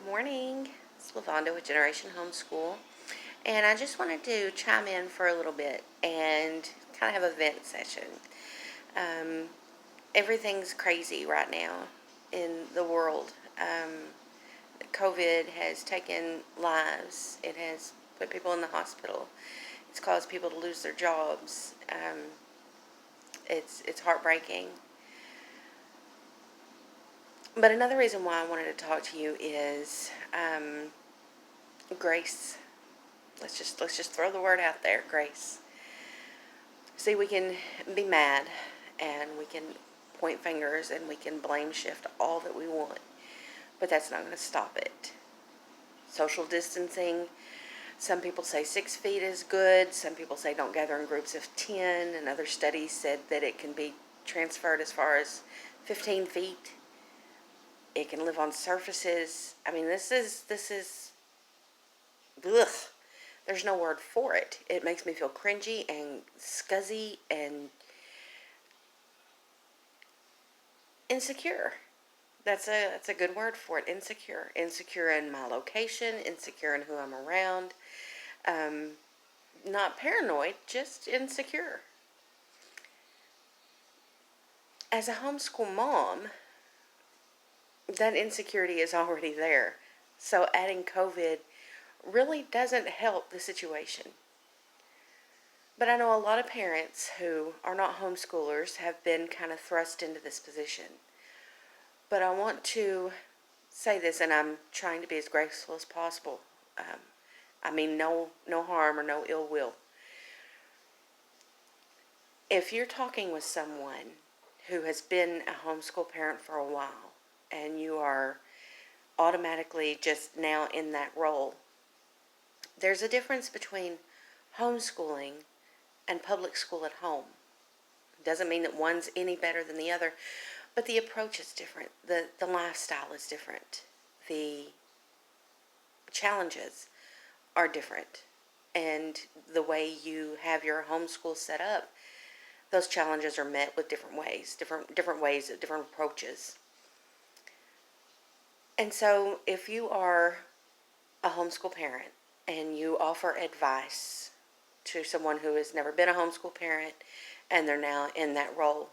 Good morning. It's Lavonda with Generation Homeschool. And I just wanted to chime in for a little bit and kind of have a vent session. Um, Everything's crazy right now in the world. COVID has taken lives, it has put people in the hospital, it's caused people to lose their jobs. It's heartbreaking. But another reason why I wanted to talk to you is grace. Let's just throw the word out there, grace. See, we can be mad and we can point fingers and we can blame shift all that we want, but that's not going to stop it. Social distancing, some people say 6 feet is good, some people say don't gather in groups of 10, and other studies said that it can be transferred as far as 15 feet. It can live on surfaces. I mean, this is ugh. There's no word for it. It makes me feel cringy and scuzzy and insecure. That's a good word for it. Insecure. Insecure in my location. Insecure in who I'm around. Not paranoid, just insecure. As a homeschool mom, that insecurity is already there. So adding COVID really doesn't help the situation. But I know a lot of parents who are not homeschoolers have been kind of thrust into this position. But I want to say this, and I'm trying to be as graceful as possible. I mean no harm or no ill will. If you're talking with someone who has been a homeschool parent for a while, and you are automatically just now in that role, there's a difference between homeschooling and public school at home. Doesn't mean that one's any better than the other, but the approach is different. The lifestyle is different. The challenges are different. And the way you have your homeschool set up, those challenges are met with different ways, different ways, different approaches. And so if you are a homeschool parent and you offer advice to someone who has never been a homeschool parent and they're now in that role,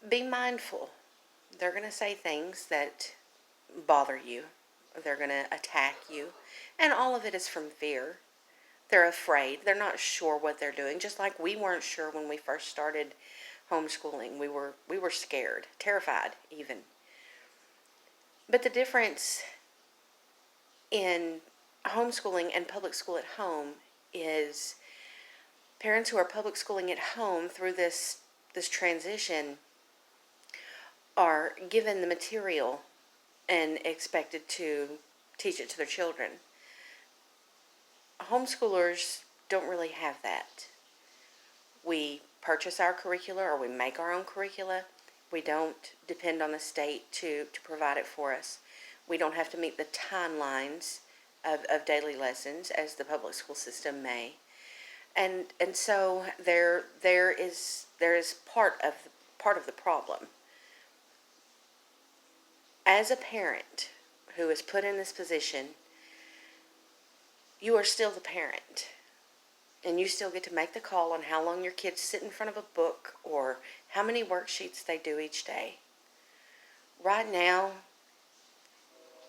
be mindful. They're going to say things that bother you. They're going to attack you. And all of it is from fear. They're afraid. They're not sure what they're doing. Just like we weren't sure when we first started homeschooling. We were scared, terrified even. But the difference in homeschooling and public school at home is parents who are public schooling at home through this transition are given the material and expected to teach it to their children. Homeschoolers don't really have that. We purchase our curricula or we make our own curricula. We don't depend on the state to provide it for us. We don't have to meet the timelines of daily lessons as the public school system may. And so there is part of the problem. As a parent who is put in this position, you are still the parent. And you still get to make the call on how long your kids sit in front of a book or how many worksheets they do each day. Right now,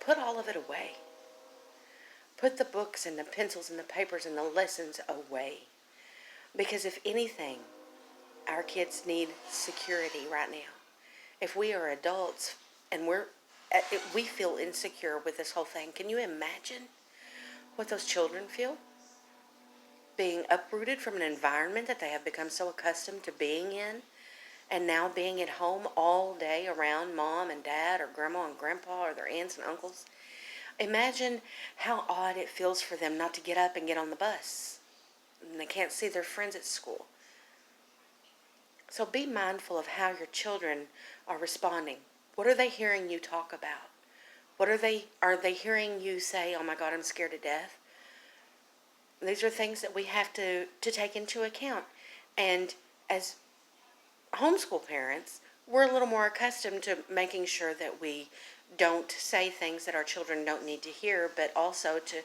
put all of it away. Put the books and the pencils and the papers and the lessons away. Because if anything, our kids need security right now. If we are adults and we feel insecure with this whole thing, can you imagine what those children feel? Being uprooted from an environment that they have become so accustomed to being in, and now being at home all day around mom and dad or grandma and grandpa or their aunts and uncles. Imagine how odd it feels for them not to get up and get on the bus. And they can't see their friends at school. So be mindful of how your children are responding. What are they hearing you talk about? Are they hearing you say, "Oh my God, I'm scared to death"? These are things that we have to take into account. And as homeschool parents, we're a little more accustomed to making sure that we Don't say things that our children don't need to hear, but also to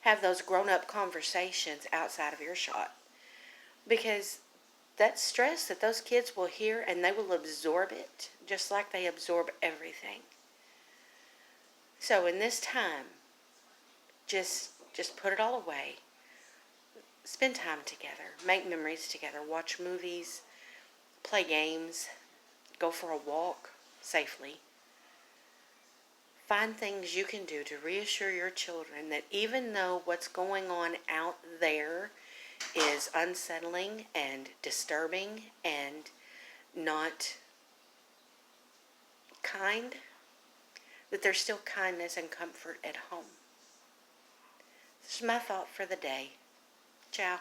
have those grown-up conversations outside of earshot. Because that stress that those kids will hear, and they will absorb it just like they absorb everything. So in this time, just put it all away. Spend time together. Make memories together. Watch movies. Play games. Go for a walk safely. Find things you can do to reassure your children that even though what's going on out there is unsettling and disturbing and not kind, that there's still kindness and comfort at home. This is my thought for the day. Ciao.